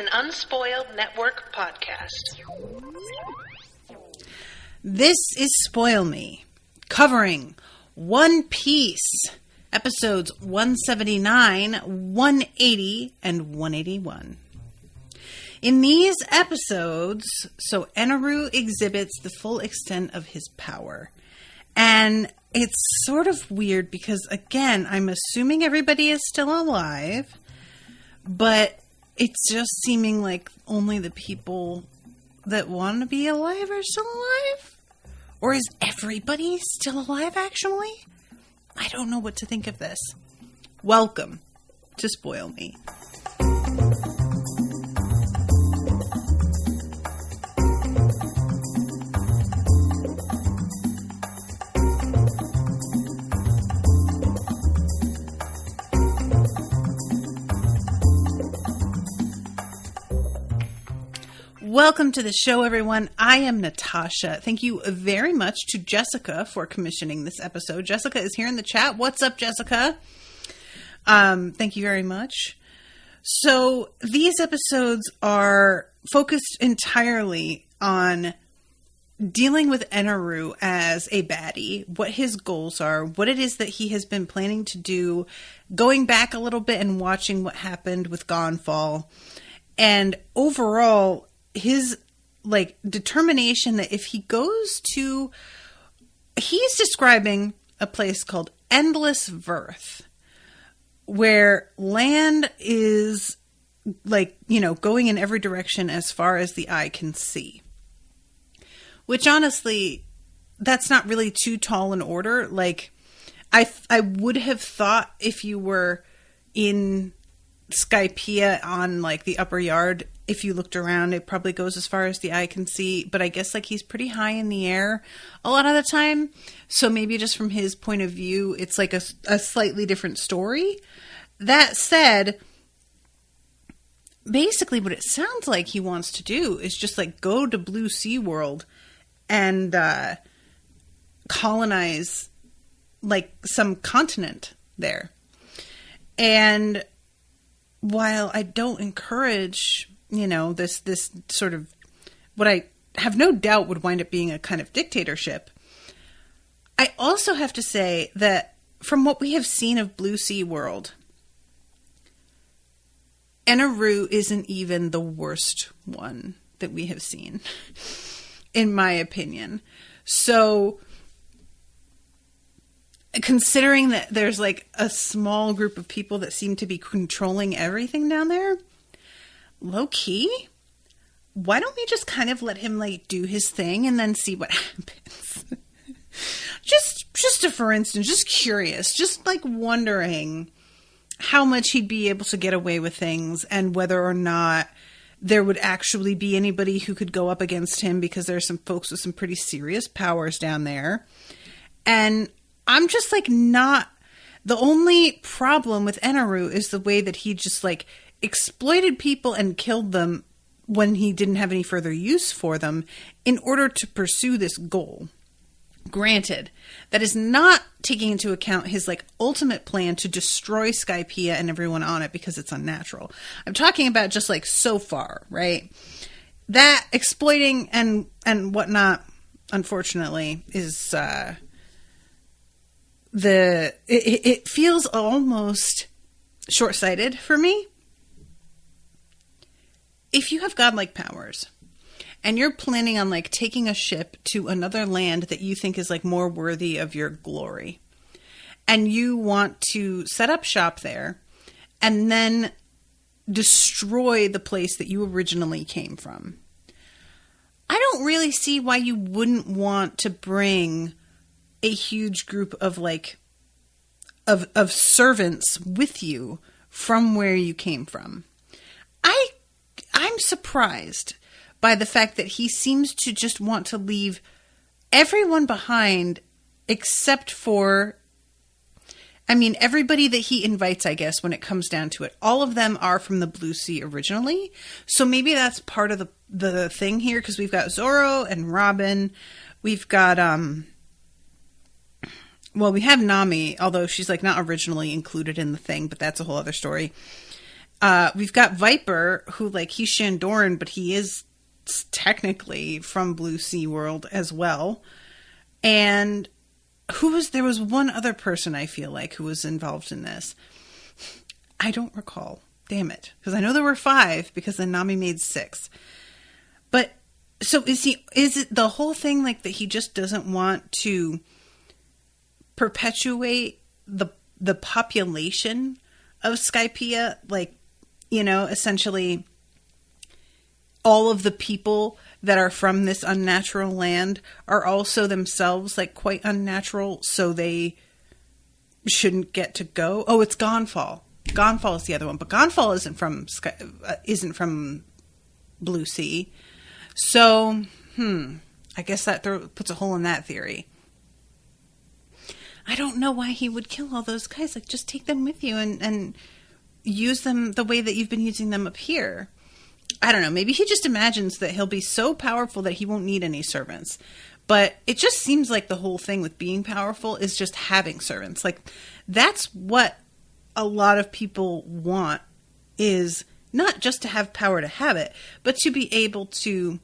an Unspoiled Network podcast. This is Spoil Me, covering One Piece, episodes 179, 180, and 181. In these episodes, Eneru exhibits the full extent of his power. And it's sort of weird because, again, I'm assuming everybody is still alive, but it's just seeming like only the people that want to be alive are still alive? Or is everybody still alive, actually? I don't know what to think of this. Welcome to Spoil Me. Welcome to the show, everyone. I am Natasha. Thank you very much to Jessica for commissioning this episode. Jessica is here in the chat. What's up, Jessica? Thank you very much. So these episodes are focused entirely on dealing with Eneru as a baddie, what his goals are, what it is that he has been planning to do, going back a little bit and watching what happened with Gonfall, and overall his determination that if he goes to, he's describing a place called Endless Vearth, where land is going in every direction as far as the eye can see. Which honestly, that's not really too tall an order. I would have thought if you were in Skypiea on the upper yard, if you looked around, it probably goes as far as the eye can see, but I guess he's pretty high in the air a lot of the time, so maybe just from his point of view it's a slightly different story. That said, basically what it sounds like he wants to do is just go to Blue Sea World and colonize some continent there. And while I don't encourage, this sort of what I have no doubt would wind up being a kind of dictatorship, I also have to say that from what we have seen of Blue Sea World, Eneru isn't even the worst one that we have seen, in my opinion. So considering that there's a small group of people that seem to be controlling everything down there, low key, why don't we just kind of let him do his thing and then see what happens? just for instance, just curious, just wondering how much he'd be able to get away with things and whether or not there would actually be anybody who could go up against him, because there's some folks with some pretty serious powers down there. And I'm just not, the only problem with Eneru is the way that he just exploited people and killed them when he didn't have any further use for them in order to pursue this goal. Granted, that is not taking into account his ultimate plan to destroy Skypiea and everyone on it because it's unnatural. I'm talking about just so far, right? That exploiting and whatnot, unfortunately, is it feels almost short-sighted for me. If you have godlike powers and you're planning on taking a ship to another land that you think is more worthy of your glory, and you want to set up shop there and then destroy the place that you originally came from, I don't really see why you wouldn't want to bring a huge group of of servants with you from where you came from. I'm surprised by the fact that he seems to just want to leave everyone behind except for, everybody that he invites, I guess, when it comes down to it. All of them are from the Blue Sea originally. So maybe that's part of the thing here, because we've got Zoro and Robin. We've got, we have Nami, although she's not originally included in the thing, but that's a whole other story. We've got Viper, who, like, he's Shandoran, but he is technically from Blue Sea World as well. And there was one other person, I feel like, who was involved in this. I don't recall. Damn it. Because I know there were 5, because then Nami made 6. But, so is it the whole thing, like, that he just doesn't want to perpetuate the population of Skypiea? Like, you know, essentially all of the people that are from this unnatural land are also themselves, like, quite unnatural, so they shouldn't get to go. Oh, it's Gonfall. Gonfall is the other one, but Gonfall isn't from Blue Sea. So, I guess that puts a hole in that theory. I don't know why he would kill all those guys. Like, just take them with you and use them the way that you've been using them up here. I don't know. Maybe he just imagines that he'll be so powerful that he won't need any servants. But it just seems like the whole thing with being powerful is just having servants. Like, that's what a lot of people want, is not just to have power to have it, but to be able to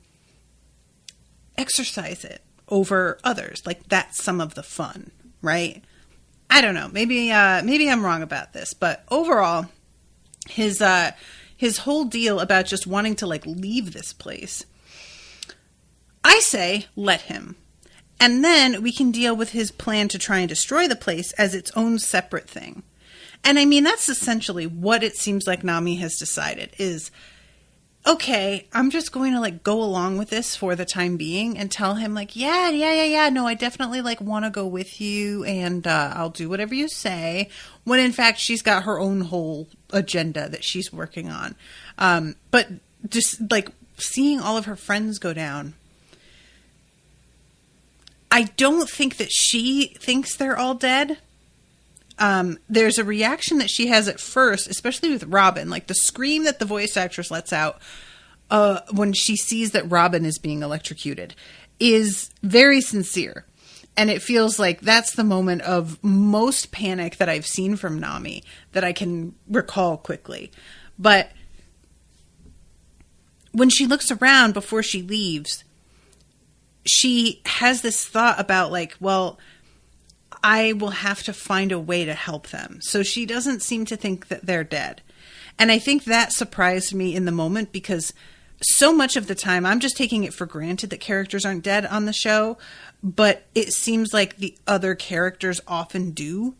exercise it over others. Like, that's some of the fun, right? I don't know. Maybe I'm wrong about this, but overall, his whole deal about just wanting to, like, leave this place, I say let him. And then we can deal with his plan to try and destroy the place as its own separate thing. And I mean, that's essentially what it seems like Nami has decided is, okay, I'm just going to, like, go along with this for the time being and tell him, like, yeah, no, I definitely, like, want to go with you, and I'll do whatever you say, when in fact she's got her own whole agenda that she's working on. But just, like, seeing all of her friends go down, I don't think that she thinks they're all dead. There's a reaction that she has at first, especially with Robin, like the scream that the voice actress lets out when she sees that Robin is being electrocuted is very sincere. And it feels like that's the moment of most panic that I've seen from Nami that I can recall quickly. But when she looks around before she leaves, she has this thought about, like, well, I will have to find a way to help them. So she doesn't seem to think that they're dead. And I think that surprised me in the moment, because so much of the time I'm just taking it for granted that characters aren't dead on the show. But it seems like the other characters often do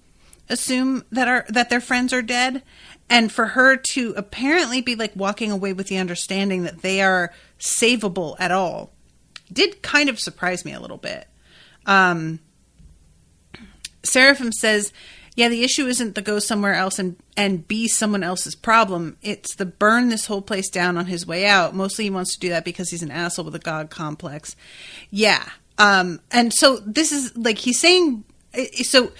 assume that their friends are dead. And for her to apparently be, like, walking away with the understanding that they are savable at all did kind of surprise me a little bit. Seraphim says, yeah, the issue isn't to go somewhere else and be someone else's problem. It's to burn this whole place down on his way out. Mostly he wants to do that because he's an asshole with a god complex. Yeah. And so this is, like, he's saying, so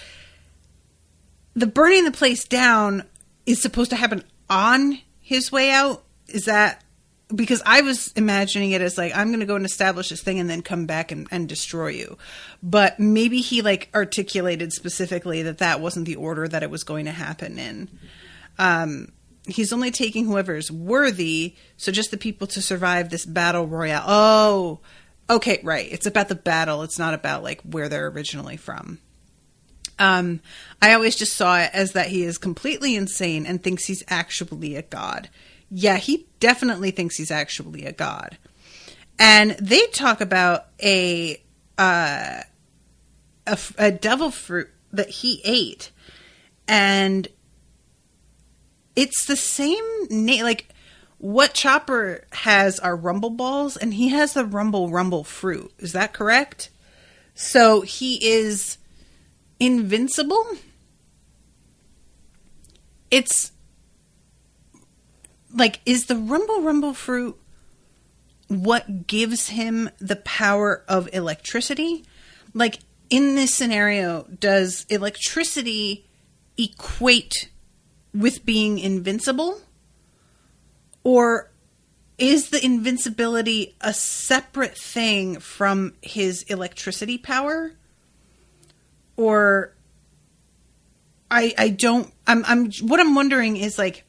the burning the place down is supposed to happen on his way out? Is that, because I was imagining it as, like, I'm going to go and establish this thing and then come back and destroy you. But maybe he, like, articulated specifically that wasn't the order that it was going to happen in. He's only taking whoever is worthy, so just the people to survive this battle royale. Oh, okay, right. It's about the battle. It's not about, like, where they're originally from. I always just saw it as that he is completely insane and thinks he's actually a god. Yeah, he definitely thinks he's actually a god. And they talk about a devil fruit that he ate. And it's the same name. Like, what Chopper has are rumble balls, and he has the rumble fruit. Is that correct? So he is invincible? It's like, is the rumble fruit what gives him the power of electricity? Like, in this scenario, does electricity equate with being invincible? Or is the invincibility a separate thing from his electricity power? Or what I'm wondering is, like,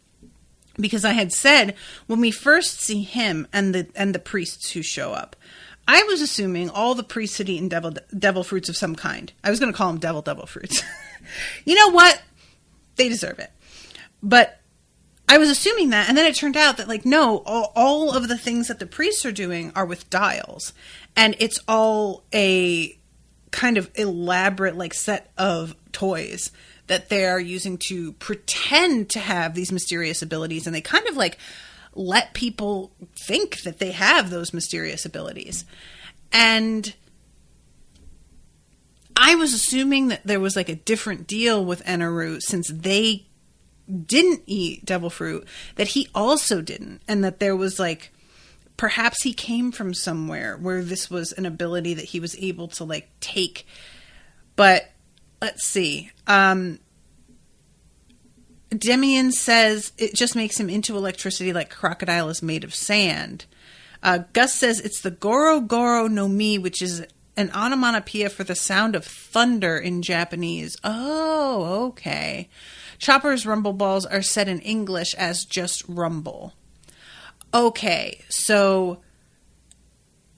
Because I had said when we first see him and the priests who show up, I was assuming all the priests had eaten devil fruits of some kind. I was going to call them devil fruits. You know what? They deserve it. But I was assuming that, and then it turned out that, like, no, all of the things that the priests are doing are with dials, and it's all a kind of elaborate, like, set of toys that they are using to pretend to have these mysterious abilities, and they kind of, like, let people think that they have those mysterious abilities. And I was assuming that there was, like, a different deal with Eneru, since they didn't eat devil fruit, that he also didn't, and that there was, like, perhaps he came from somewhere where this was an ability that he was able to, like, take. But let's see. Demian says it just makes him into electricity like crocodile is made of sand. Gus says it's the Goro Goro no Mi, which is an onomatopoeia for the sound of thunder in Japanese. Oh, okay. Chopper's rumble balls are said in English as just rumble. Okay, so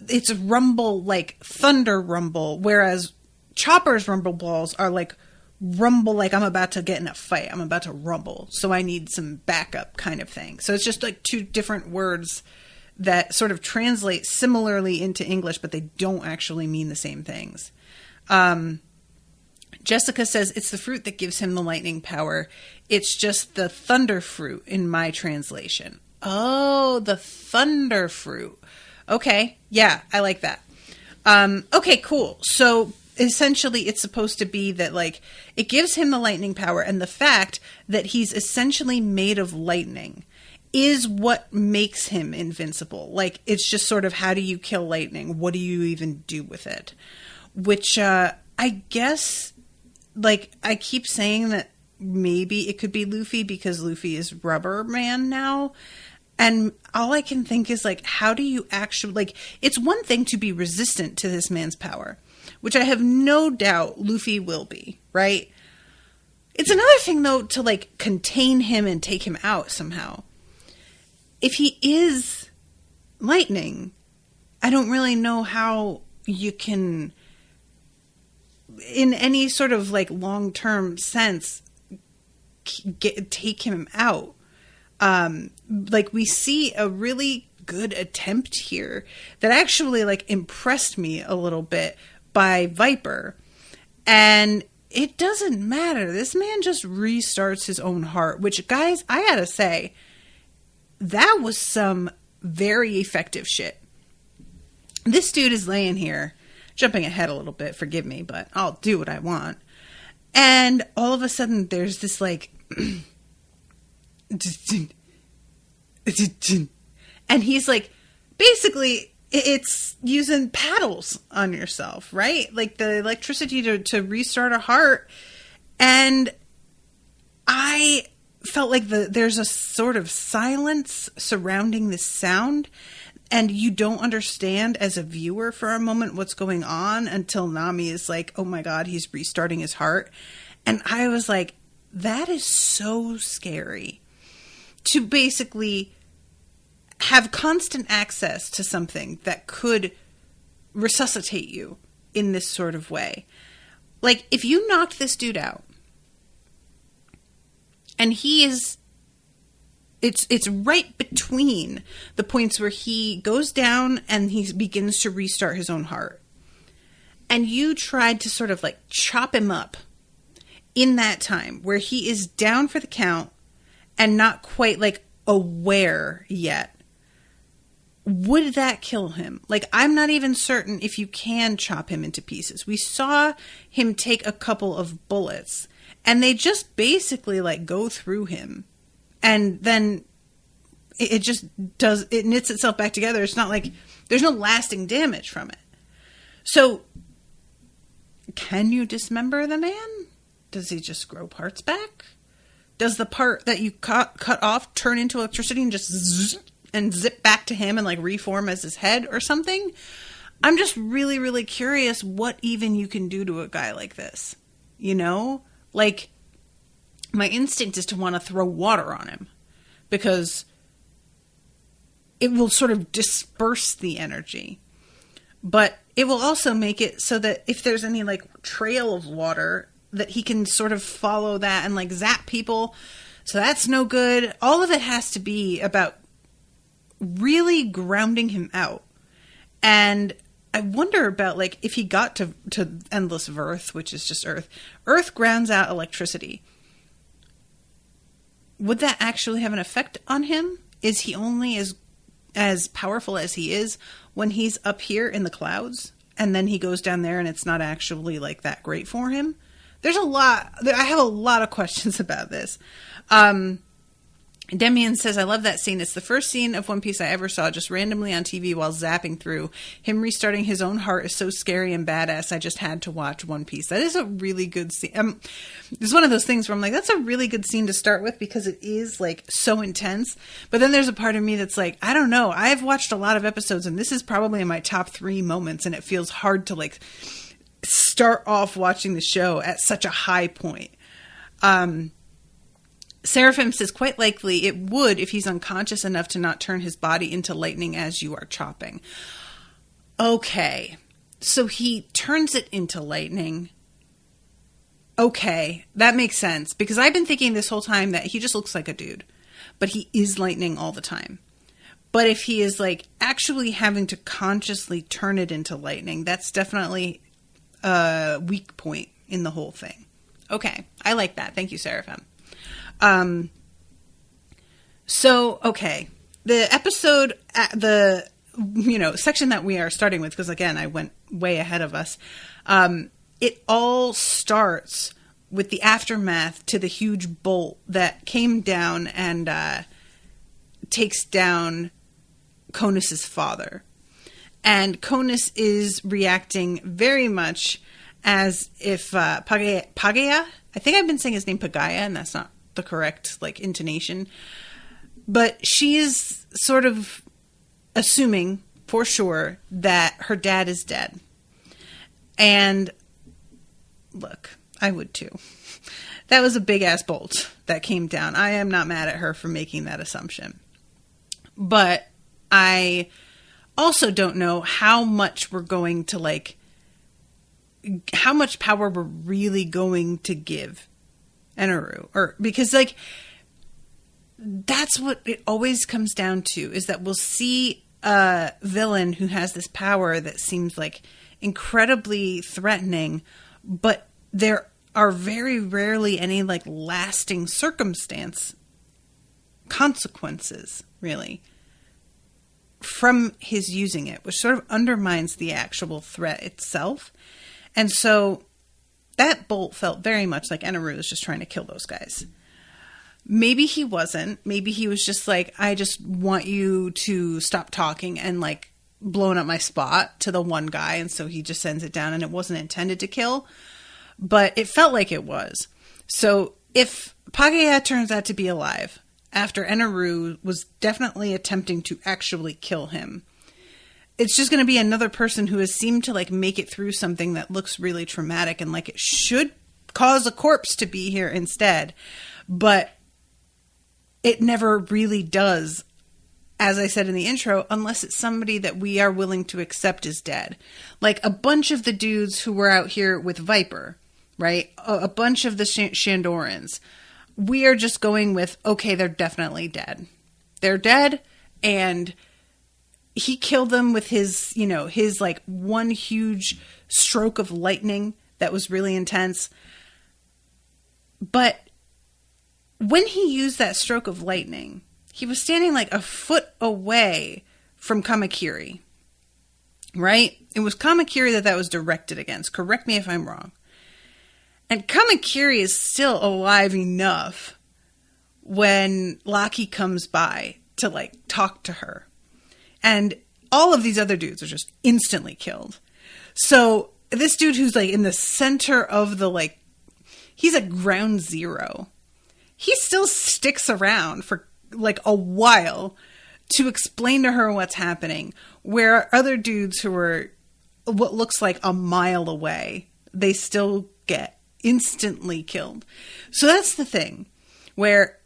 it's rumble like thunder rumble, whereas Chopper's rumble balls are like rumble like I'm about to get in a fight. I'm about to rumble, so I need some backup kind of thing. So it's just like two different words that sort of translate similarly into English, but they don't actually mean the same things. Jessica says it's the fruit that gives him the lightning power. It's just the thunder fruit in my translation. Oh, the thunder fruit. Okay. Yeah, I like that. Okay, cool. So essentially it's supposed to be that, like, it gives him the lightning power, and the fact that he's essentially made of lightning is what makes him invincible. Like, it's just sort of, how do you kill lightning? What do you even do with it? Which, I guess, like, I keep saying that maybe it could be Luffy because Luffy is Rubber Man now. And all I can think is, like, how do you actually, like, it's one thing to be resistant to this man's power, which I have no doubt Luffy will be, right? It's another thing, though, to, like, contain him and take him out somehow. If he is lightning, I don't really know how you can, in any sort of, like, long-term sense, take him out. Like, we see a really good attempt here that actually, like, impressed me a little bit by Viper. And it doesn't matter. This man just restarts his own heart, which, guys, I gotta say, that was some very effective shit. This dude is laying here, jumping ahead a little bit, forgive me, but I'll do what I want. And all of a sudden, there's this, like, and he's, like, basically, it's using paddles on yourself, right? Like, the electricity to restart a heart. And I felt like there's a sort of silence surrounding this sound, and you don't understand as a viewer for a moment what's going on until Nami is like, oh my god, he's restarting his heart. And I was like, that is so scary, to basically have constant access to something that could resuscitate you in this sort of way. Like, if you knocked this dude out, and he is, it's right between the points where he goes down and he begins to restart his own heart, and you tried to sort of, like, chop him up in that time where he is down for the count and not quite, like, aware yet, would that kill him? Like, I'm not even certain if you can chop him into pieces. We saw him take a couple of bullets, and they just basically, like, go through him. And then it just does, it knits itself back together. It's not like, there's no lasting damage from it. So, can you dismember the man? Does he just grow parts back? Does the part that you cut off turn into electricity and just zip back to him and, like, reform as his head or something? I'm just really, really curious what even you can do to a guy like this. You know? Like, my instinct is to want to throw water on him. because it will sort of disperse the energy. But it will also make it so that if there's any like trail of water, that he can sort of follow that and like zap people. So that's no good. All of it has to be about really grounding him out. And I wonder about like if he got to endless Vearth, which is just Earth. Earth grounds out electricity. Would that actually have an effect on him? Is he only as powerful as he is when he's up here in the clouds, and then he goes down there and it's not actually like that great for him? There's a lot. I have a lot of questions about this. Demian says, I love that scene. It's the first scene of One Piece I ever saw just randomly on TV while zapping through. Him restarting his own heart is so scary and badass. I just had to watch One Piece. That is a really good scene. It's one of those things where I'm like, that's a really good scene to start with because it is like so intense. But then there's a part of me that's like, I don't know. I've watched a lot of episodes and this is probably in my top 3 moments, and it feels hard to like start off watching the show at such a high point. Seraphim says, quite likely it would if he's unconscious enough to not turn his body into lightning as you are chopping. Okay. So he turns it into lightning. Okay. That makes sense. Because I've been thinking this whole time that he just looks like a dude. But he is lightning all the time. But if he is like actually having to consciously turn it into lightning, that's definitely a weak point in the whole thing. Okay. I like that. Thank you, Seraphim. Okay, the episode, the, section that we are starting with, because again, I went way ahead of us. It all starts with the aftermath to the huge bolt that came down and, takes down Conus's father. And Conus is reacting very much as if, Pagaya, I think I've been saying his name Pagaya, and that's not the correct intonation, but she is sort of assuming for sure that her dad is dead. And look, I would too. That was a big ass bolt that came down. I am not mad at her for making that assumption, but I also don't know how much we're going to how much power we're really going to give Eneru, because that's what it always comes down to, is that we'll see a villain who has this power that seems like incredibly threatening, but there are very rarely any lasting consequences really from his using it, which sort of undermines the actual threat itself. And so that bolt felt very much like Eneru was just trying to kill those guys. Maybe he wasn't. Maybe he was just like, I just want you to stop talking, and blowing up my spot to the one guy. And so he just sends it down, and it wasn't intended to kill, but it felt like it was. So if Pagaya turns out to be alive after Eneru was definitely attempting to actually kill him, it's just going to be another person who has seemed to make it through something that looks really traumatic and it should cause a corpse to be here instead. But it never really does, as I said in the intro, unless it's somebody that we are willing to accept as dead. Like a bunch of the dudes who were out here with Viper, right? A bunch of the Shandorans. We are just going with, okay, they're definitely dead. They're dead, and he killed them with his, his one huge stroke of lightning that was really intense. But when he used that stroke of lightning, he was standing a foot away from Kamakiri, right? It was Kamakiri that was directed against. Correct me if I'm wrong. And Kamakiri is still alive enough when Laki comes by to talk to her. And all of these other dudes are just instantly killed. So this dude who's in the center of the he's at ground zero. He still sticks around for a while to explain to her what's happening, where other dudes who are what looks like a mile away, they still get instantly killed. So that's the thing, where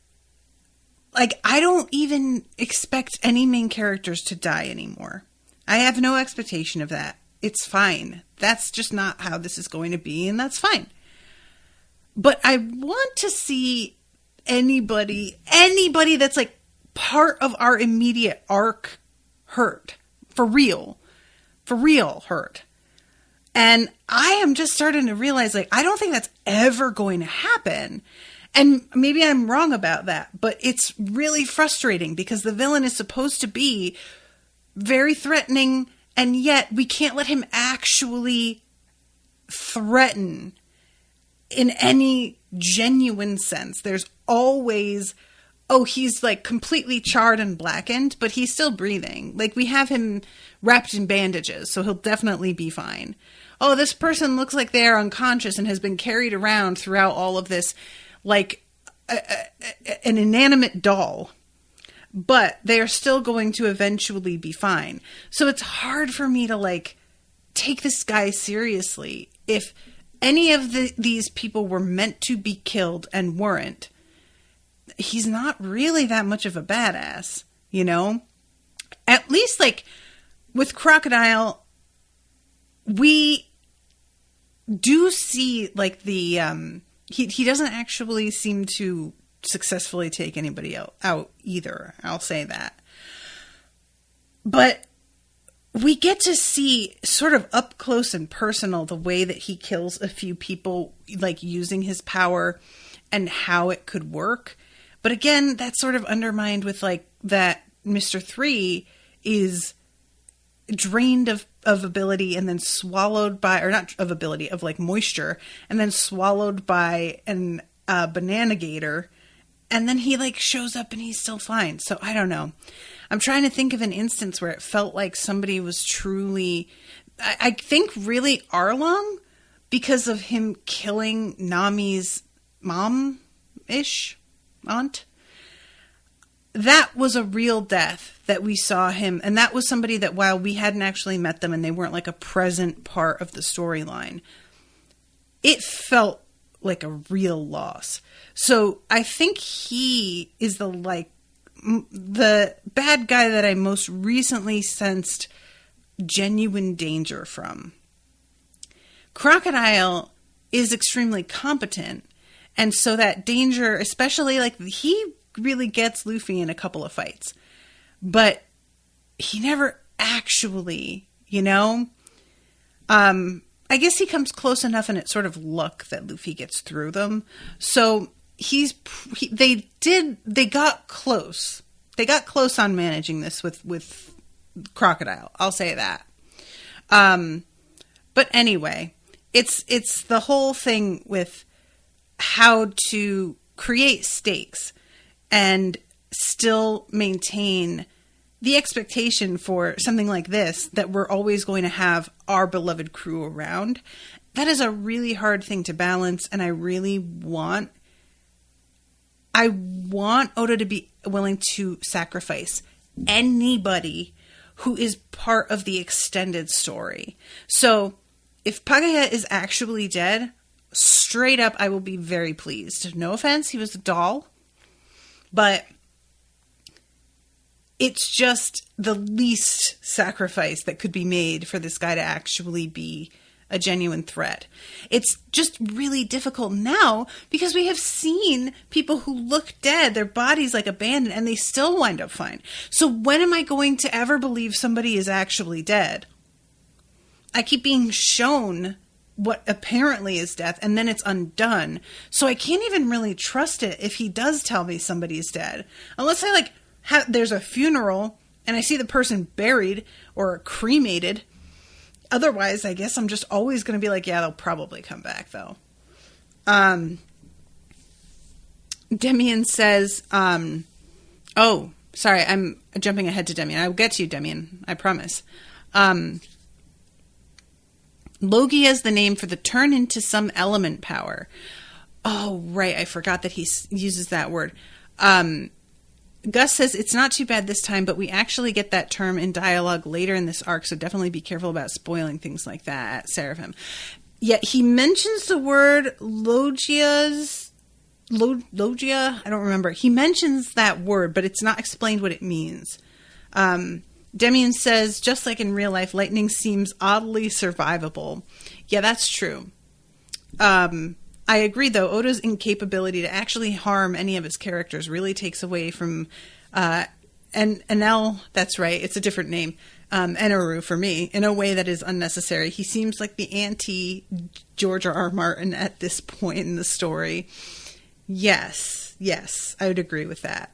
like, I don't even expect any main characters to die anymore. I have no expectation of that. It's fine. That's just not how this is going to be, and that's fine. But I want to see anybody that's like part of our immediate arc hurt. For real hurt. And I am just starting to realize, like, I don't think that's ever going to happen. And maybe I'm wrong about that, but it's really frustrating because the villain is supposed to be very threatening, and yet we can't let him actually threaten in any genuine sense. There's always, oh, he's like completely charred and blackened, but he's still breathing. Like, we have him wrapped in bandages, so he'll definitely be fine. Oh, this person looks like they're unconscious and has been carried around throughout all of this, like an inanimate doll, but they are still going to eventually be fine. So it's hard for me to like take this guy seriously. If any of these people were meant to be killed and weren't, he's not really that much of a badass, you know? At least like with Crocodile, we do see like the, he doesn't actually seem to successfully take anybody out either. I'll say that. But we get to see sort of up close and personal the way that he kills a few people, like using his power and how it could work. But again, that's sort of undermined with like that Mr. 3 is drained of ability and then swallowed by, or not of ability, of like moisture, and then swallowed by an banana gator, and then he like shows up and he's still fine. So I don't know. I'm trying to think of an instance where it felt like somebody was truly, I think really Arlong, because of him killing Nami's mom-ish aunt. That was a real death that we saw him. And that was somebody that while we hadn't actually met them and they weren't like a present part of the storyline, it felt like a real loss. So I think he is the bad guy that I most recently sensed genuine danger from. Crocodile is extremely competent. And so that danger, especially like he really gets Luffy in a couple of fights, but he never actually, you know, I guess he comes close enough and it's sort of luck that Luffy gets through them. So they got close. They got close on managing this with Crocodile. I'll say that. But anyway, it's the whole thing with how to create stakes and still maintain the expectation for something like this, that we're always going to have our beloved crew around. That is a really hard thing to balance, and I want Oda to be willing to sacrifice anybody who is part of the extended story. So if Pagaya is actually dead, straight up, I will be very pleased. No offense, he was a doll, but it's just the least sacrifice that could be made for this guy to actually be a genuine threat. It's just really difficult now because we have seen people who look dead, their bodies like abandoned, and they still wind up fine. So when am I going to ever believe somebody is actually dead? I keep being shown what apparently is death, and then it's undone. So I can't even really trust it if he does tell me somebody's dead. Unless I there's a funeral and I see the person buried or cremated. Otherwise, I guess I'm just always going to be like, yeah, they'll probably come back though. Demian says, oh, sorry, I'm jumping ahead to Demian. I will get to you, Demian. I promise. Logia is the name for the turn into some element power. Oh, right. I forgot that he uses that word. Gus says it's not too bad this time, but we actually get that term in dialogue later in this arc, so definitely be careful about spoiling things like that at Seraphim. Yet he mentions the word Logias logia. I don't remember. He mentions that word, but it's not explained what it means. Demian says, just like in real life, lightning seems oddly survivable. Yeah, that's true. I agree, though. Oda's incapability to actually harm any of his characters really takes away from... and Enel, that's right, it's a different name, Eneru for me, in a way that is unnecessary. He seems like the anti-George R.R. Martin at this point in the story. Yes, I would agree with that.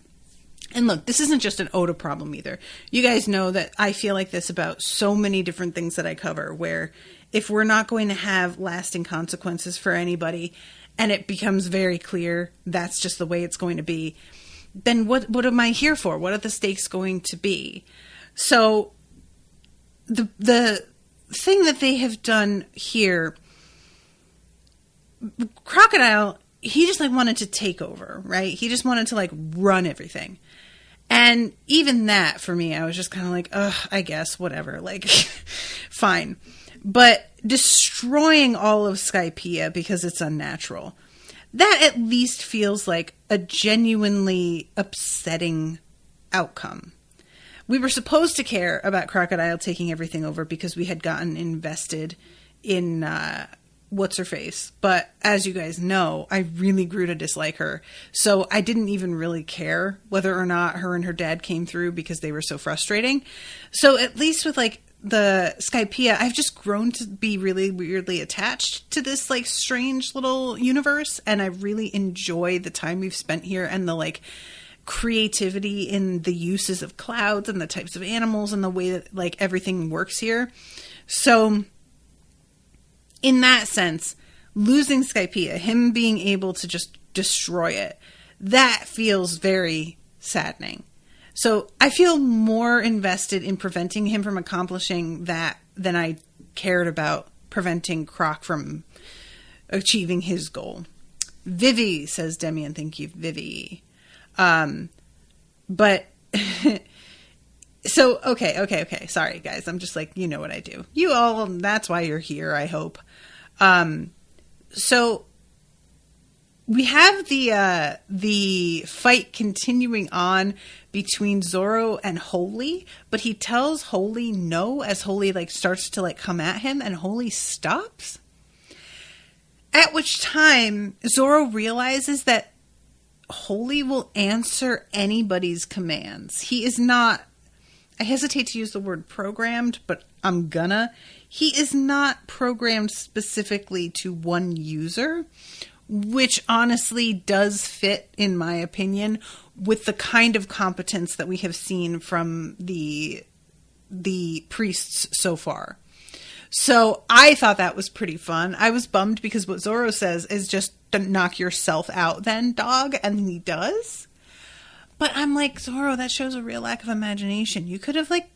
And look, this isn't just an Oda problem either. You guys know that I feel like this about so many different things that I cover, where if we're not going to have lasting consequences for anybody, and it becomes very clear that's just the way it's going to be, then what am I here for? What are the stakes going to be? So the thing that they have done here, Crocodile, he just like wanted to take over, right? He just wanted to like run everything. And even that for me, I was just kind of like, ugh, I guess, whatever, like fine. But destroying all of Skypiea because it's unnatural, that at least feels like a genuinely upsetting outcome. We were supposed to care about Crocodile taking everything over because we had gotten invested in What's-Her-Face. But as you guys know, I really grew to dislike her. So I didn't even really care whether or not her and her dad came through because they were so frustrating. So at least with like the Skypiea, I've just grown to be really weirdly attached to this like strange little universe, and I really enjoy the time we've spent here and the like creativity in the uses of clouds and the types of animals and the way that like everything works here. So in that sense, losing Skypiea, him being able to just destroy it, that feels very saddening. So I feel more invested in preventing him from accomplishing that than I cared about preventing Croc from achieving his goal. Vivi, says Demian. Thank you, Vivi. But so, okay. Sorry, guys. I'm just like, you know what I do. You all, that's why you're here, I hope. So we have the fight continuing on between Zoro and Holy, but he tells Holy no as Holy like starts to like come at him, and Holy stops. At which time Zoro realizes that Holy will answer anybody's commands. He is not, I hesitate to use the word programmed, but I'm gonna. He is not programmed specifically to one user, which honestly does fit, in my opinion, with the kind of competence that we have seen from the priests so far. So I thought that was pretty fun. I was bummed because what Zoro says is just knock yourself out then, dog, and he does. But I'm like, Zoro, that shows a real lack of imagination. You could have like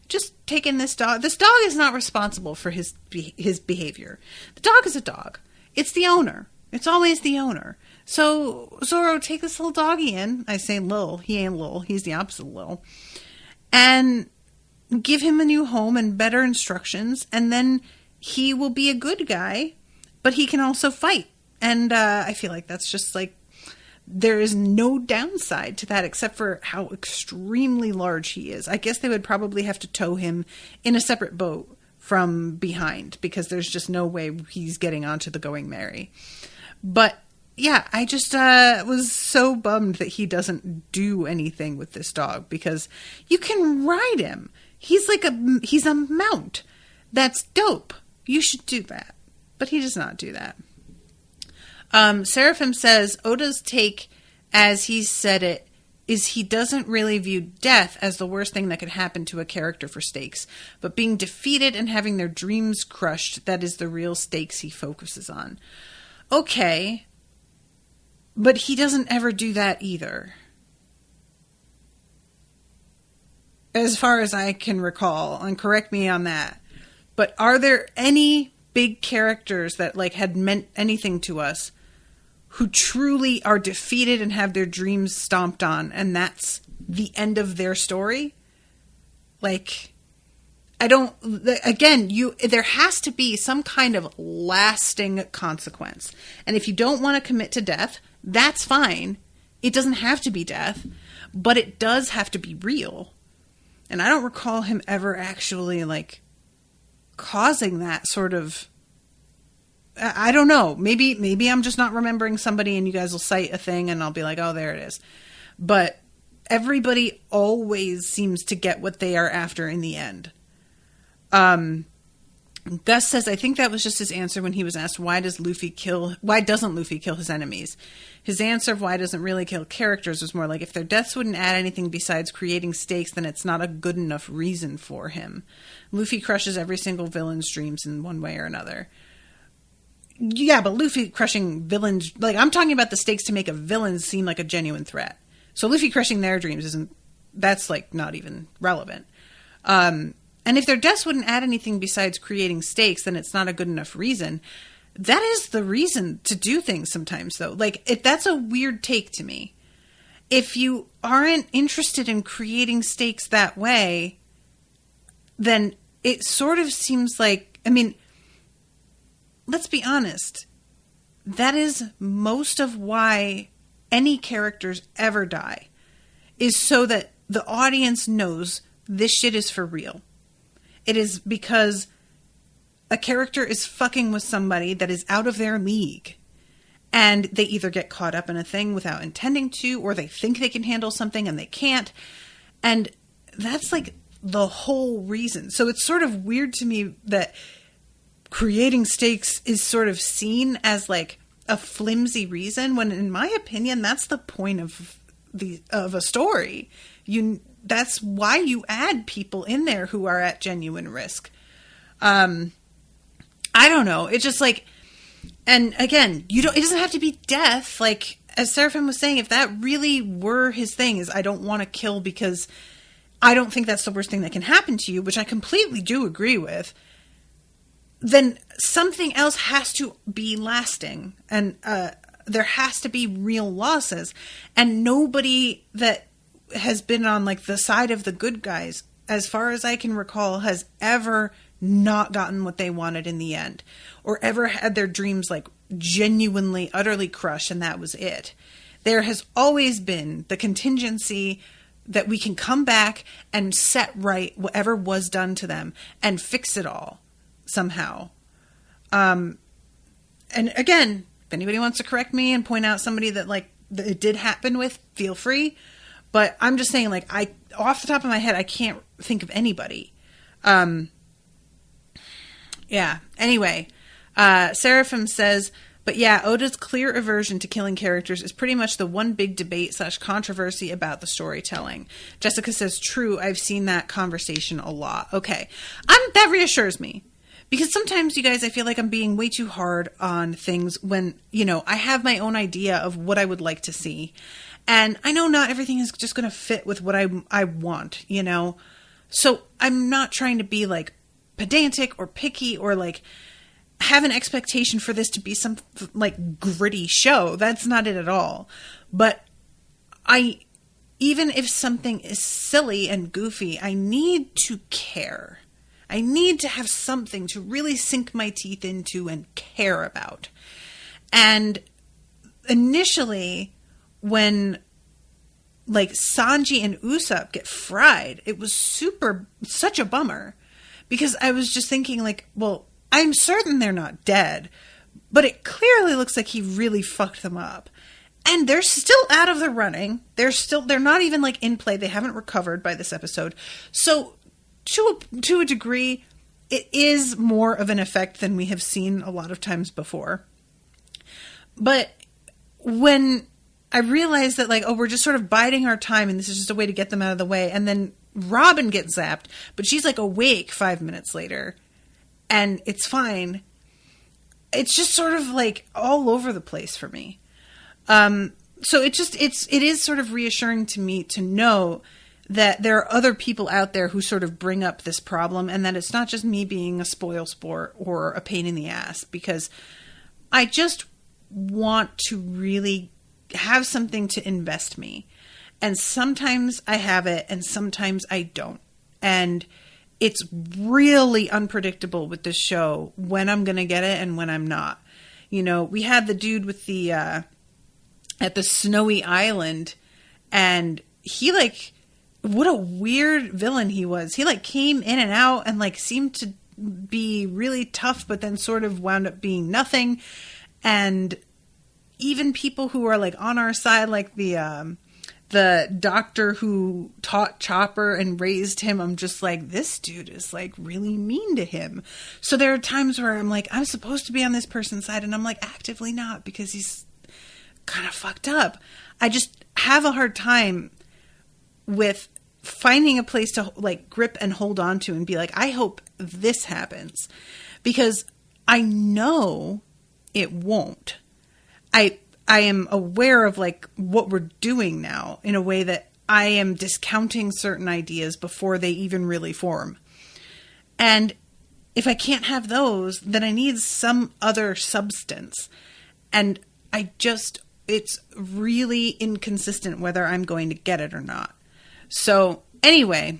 just taken this dog. This dog is not responsible for his behavior. The dog is a dog. It's the owner. It's always the owner. So, Zoro, take this little doggy in. I say Lil. He ain't Lil. He's the opposite of Lil. And give him a new home and better instructions. And then he will be a good guy, but he can also fight. And I feel like that's just like, there is no downside to that except for how extremely large he is. I guess they would probably have to tow him in a separate boat from behind because there's just no way he's getting onto the Going Merry. But yeah, I just was so bummed that he doesn't do anything with this dog because you can ride him. He's a mount. That's dope. You should do that. But he does not do that. Seraphim says Oda's take, as he said it, is he doesn't really view death as the worst thing that could happen to a character for stakes, but being defeated and having their dreams crushed, that is the real stakes he focuses on. Okay, but he doesn't ever do that either. As far as I can recall, and correct me on that, but are there any big characters that like had meant anything to us who truly are defeated and have their dreams stomped on, and that's the end of their story? Like, there has to be some kind of lasting consequence. And if you don't want to commit to death, That's fine. It doesn't have to be death, but it does have to be real. And I don't recall him ever actually, like, causing that sort of... I don't know. Maybe I'm just not remembering somebody and you guys will cite a thing and I'll be like, oh, there it is. But everybody always seems to get what they are after in the end. Gus says, I think that was just his answer when he was asked, why doesn't Luffy kill his enemies? His answer of why doesn't really kill characters was more like, if their deaths wouldn't add anything besides creating stakes, then it's not a good enough reason for him. Luffy crushes every single villain's dreams in one way or another. Yeah, but Luffy crushing villains, like, I'm talking about the stakes to make a villain seem like a genuine threat. So Luffy crushing their dreams that's like not even relevant. And if their deaths wouldn't add anything besides creating stakes, then it's not a good enough reason. That is the reason to do things sometimes, though. Like, that's a weird take to me. If you aren't interested in creating stakes that way, then it sort of seems like, I mean, let's be honest. That is most of why any characters ever die, is so that the audience knows this shit is for real. It is because a character is fucking with somebody that is out of their league. And they either get caught up in a thing without intending to, or they think they can handle something and they can't. And that's like the whole reason. So it's sort of weird to me that creating stakes is sort of seen as like a flimsy reason, when in my opinion, that's the point of a story. That's why you add people in there who are at genuine risk. I don't know. It's just like, and again, it doesn't have to be death. Like, as Seraphim was saying, if that really were his thing, is I don't want to kill because I don't think that's the worst thing that can happen to you, which I completely do agree with, then something else has to be lasting. And there has to be real losses. And nobody that has been on like the side of the good guys, as far as I can recall, has ever not gotten what they wanted in the end, or ever had their dreams like genuinely, utterly crushed, and that was it. There has always been the contingency that we can come back and set right whatever was done to them and fix it all somehow. And again, if anybody wants to correct me and point out somebody that like that it did happen with, feel free. But I'm just saying, like, off the top of my head, I can't think of anybody. Yeah. Anyway, Seraphim says, but yeah, Oda's clear aversion to killing characters is pretty much the one big debate / controversy about the storytelling. Jessica says, true, I've seen that conversation a lot. Okay. That reassures me. Because sometimes, you guys, I feel like I'm being way too hard on things when, I have my own idea of what I would like to see. And I know not everything is just going to fit with what I want, So I'm not trying to be like pedantic or picky or like have an expectation for this to be some like gritty show. That's not it at all. But even if something is silly and goofy, I need to care. I need to have something to really sink my teeth into and care about. And initially, when like Sanji and Usopp get fried, it was such a bummer, because I was just thinking like, well, I'm certain they're not dead, but it clearly looks like he really fucked them up. And they're still out of the running. They're not even like in play. They haven't recovered by this episode. So to a degree, it is more of an effect than we have seen a lot of times before. But when I realized that like, oh, we're just sort of biding our time and this is just a way to get them out of the way. And then Robin gets zapped, but she's like awake 5 minutes later and it's fine. It's just sort of like all over the place for me. So it is sort of reassuring to me to know that there are other people out there who sort of bring up this problem, and that it's not just me being a spoil sport or a pain in the ass, because I just want to really have something to invest me. And sometimes I have it and sometimes I don't. And it's really unpredictable with this show when I'm going to get it and when I'm not. We had the dude with the at the snowy island, and he like, what a weird villain he was. He like came in and out and like seemed to be really tough, but then sort of wound up being nothing. And even people who are like on our side, like the doctor who taught Chopper and raised him, I'm just like, this dude is like really mean to him. So there are times where I'm like, I'm supposed to be on this person's side, and I'm like actively not, because he's kind of fucked up. I just have a hard time with finding a place to like grip and hold on to and be like, I hope this happens, because I know it won't. I am aware of like what we're doing now in a way that I am discounting certain ideas before they even really form. And if I can't have those, then I need some other substance. And it's really inconsistent whether I'm going to get it or not. So anyway,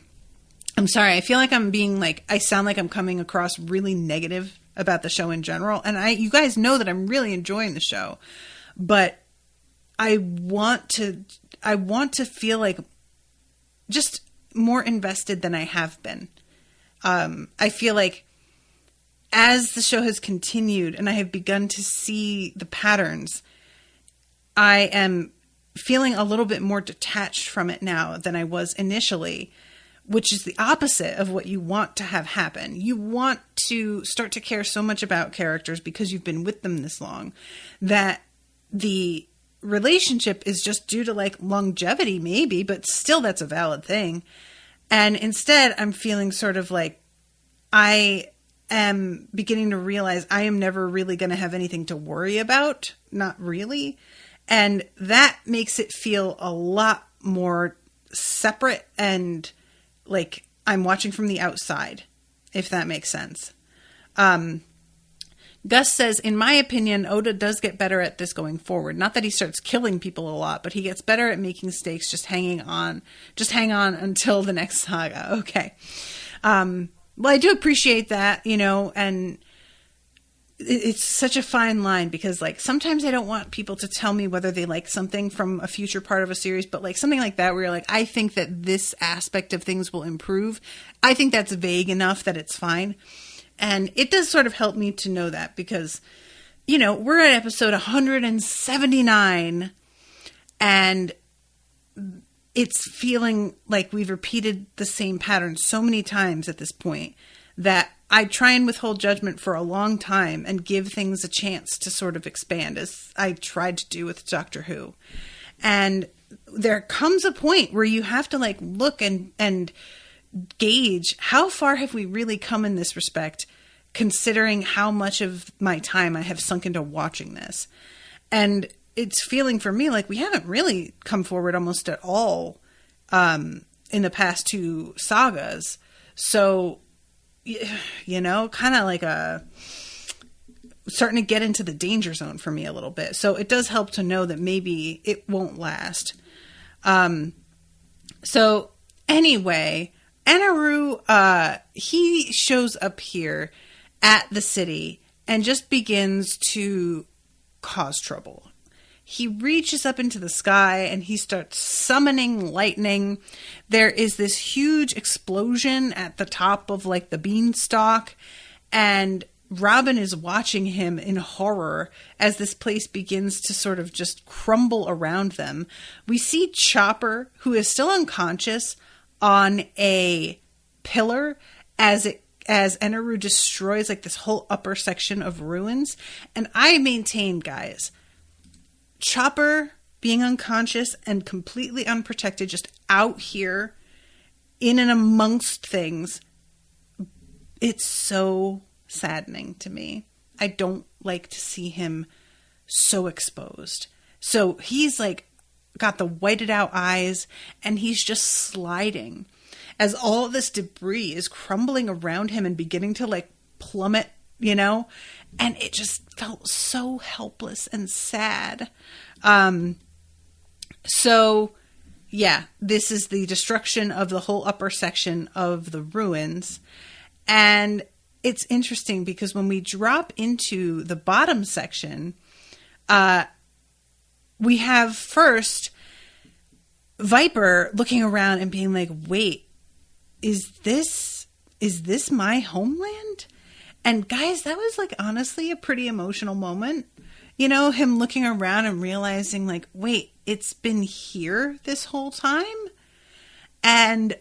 I'm sorry. I feel like I'm being like, I sound like I'm coming across really negative about the show in general. And you guys know that I'm really enjoying the show, but I want to feel like just more invested than I have been. I feel like as the show has continued and I have begun to see the patterns, I am feeling a little bit more detached from it now than I was initially, which is the opposite of what you want to have happen. You want to start to care so much about characters because you've been with them this long that the relationship is just due to like longevity maybe, but still that's a valid thing. And instead I'm feeling sort of like I am beginning to realize I am never really going to have anything to worry about. Not really. And that makes it feel a lot more separate and like I'm watching from the outside, if that makes sense. Gus says, in my opinion, Oda does get better at this going forward. Not that he starts killing people a lot, but he gets better at making stakes, just hang on until the next saga. Okay. Well, I do appreciate that, and it's such a fine line because like sometimes I don't want people to tell me whether they like something from a future part of a series, but like something like that where you're like, I think that this aspect of things will improve. I think that's vague enough that it's fine. And it does sort of help me to know that because, we're at episode 179 and it's feeling like we've repeated the same pattern so many times at this point that I try and withhold judgment for a long time and give things a chance to sort of expand, as I tried to do with Doctor Who. And there comes a point where you have to like look and gauge how far have we really come in this respect, considering how much of my time I have sunk into watching this. And it's feeling for me like we haven't really come forward almost at all in the past two sagas. So, kind of like starting to get into the danger zone for me a little bit. So it does help to know that maybe it won't last. So anyway, Eneru, he shows up here at the city and just begins to cause trouble. He reaches up into the sky and he starts summoning lightning. There is this huge explosion at the top of like the beanstalk, and Robin is watching him in horror as this place begins to sort of just crumble around them. We see Chopper, who is still unconscious, on a pillar as Eneru destroys like this whole upper section of ruins. And I maintain, guys, Chopper being unconscious and completely unprotected, just out here in and amongst things, it's so saddening to me. I don't like to see him so exposed. So he's like got the whited out eyes and he's just sliding as all this debris is crumbling around him and beginning to like plummet, and it just felt so helpless and sad. So yeah, this is the destruction of the whole upper section of the ruins. And it's interesting because when we drop into the bottom section, we have first Viper looking around and being like, wait, is this my homeland? And guys, that was like honestly a pretty emotional moment. You know, him looking around and realizing like, wait, it's been here this whole time. And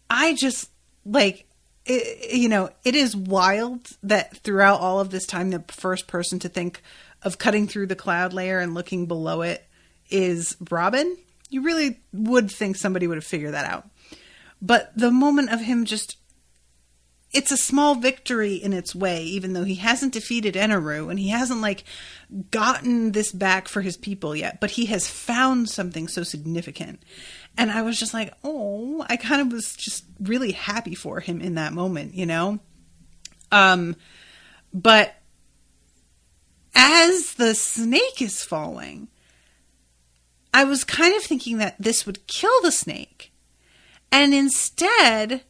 I just like, it is wild that throughout all of this time, the first person to think of cutting through the cloud layer and looking below it is Robin. You really would think somebody would have figured that out. But the moment of him just, it's a small victory in its way, even though he hasn't defeated Eneru and he hasn't like gotten this back for his people yet, but he has found something so significant. And I was just like, oh, I kind of was just really happy for him in that moment, you know? But as the snake is falling, I was kind of thinking that this would kill the snake. And instead,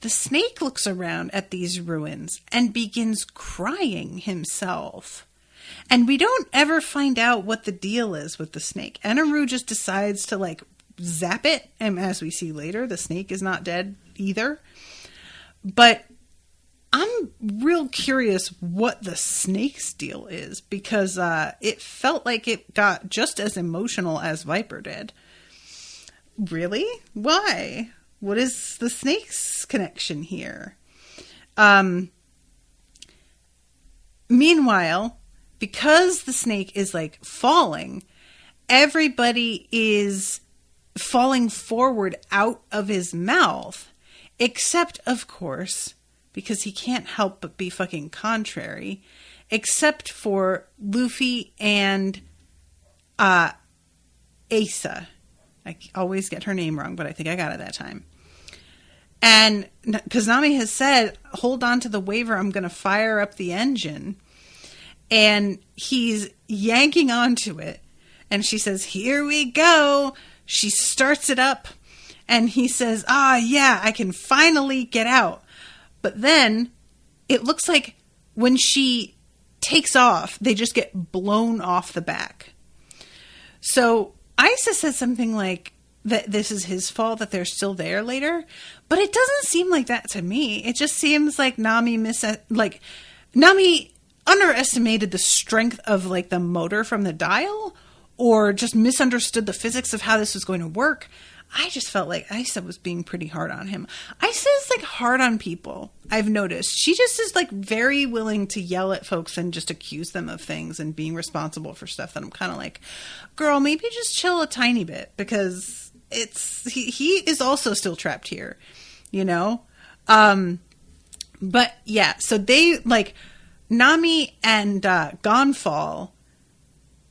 the snake looks around at these ruins and begins crying himself. And we don't ever find out what the deal is with the snake. Eneru just decides to like zap it. And as we see later, the snake is not dead either. But I'm real curious what the snake's deal is, because it felt like it got just as emotional as Viper did. Really? Why? What is the snake's connection here? Meanwhile, because the snake is like falling, everybody is falling forward out of his mouth, except, of course, because he can't help but be fucking contrary, except for Luffy and Asa. I always get her name wrong, but I think I got it that time. And because Nami has said, hold on to the waiver, I'm going to fire up the engine. And he's yanking onto it. And she says, here we go. She starts it up. And he says, yeah, I can finally get out. But then it looks like when she takes off, they just get blown off the back. So Isa says something like that this is his fault that they're still there later. But it doesn't seem like that to me. It just seems like Nami underestimated the strength of like the motor from the dial, or just misunderstood the physics of how this was going to work. I just felt like Isa was being pretty hard on him. Isa is like hard on people, I've noticed. She just is like very willing to yell at folks and just accuse them of things and being responsible for stuff that I'm kind of like, girl, maybe just chill a tiny bit, because he is also still trapped here, you know? But yeah, so they like Nami and Gonfall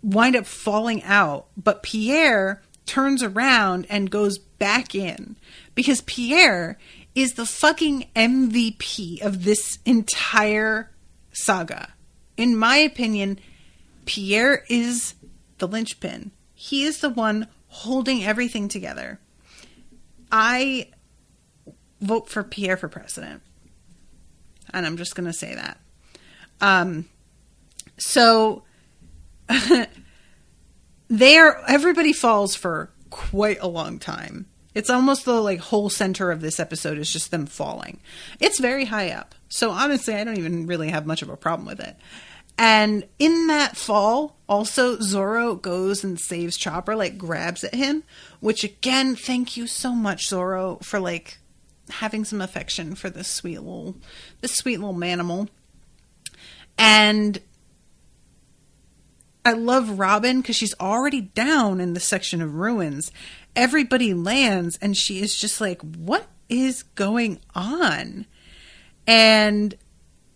wind up falling out, but Pierre turns around and goes back in, because Pierre is the fucking MVP of this entire saga. In my opinion, Pierre is the linchpin. He is the one holding everything together. I vote for Pierre for president. And I'm just going to say that. So everybody falls for quite a long time. It's almost the like whole center of this episode is just them falling. It's very high up. So honestly, I don't even really have much of a problem with it. And in that fall, also Zoro goes and saves Chopper, like grabs at him, which again, thank you so much, Zoro, for like having some affection for this sweet little manimal. And I love Robin because she's already down in the section of ruins. Everybody lands and she is just like, what is going on? And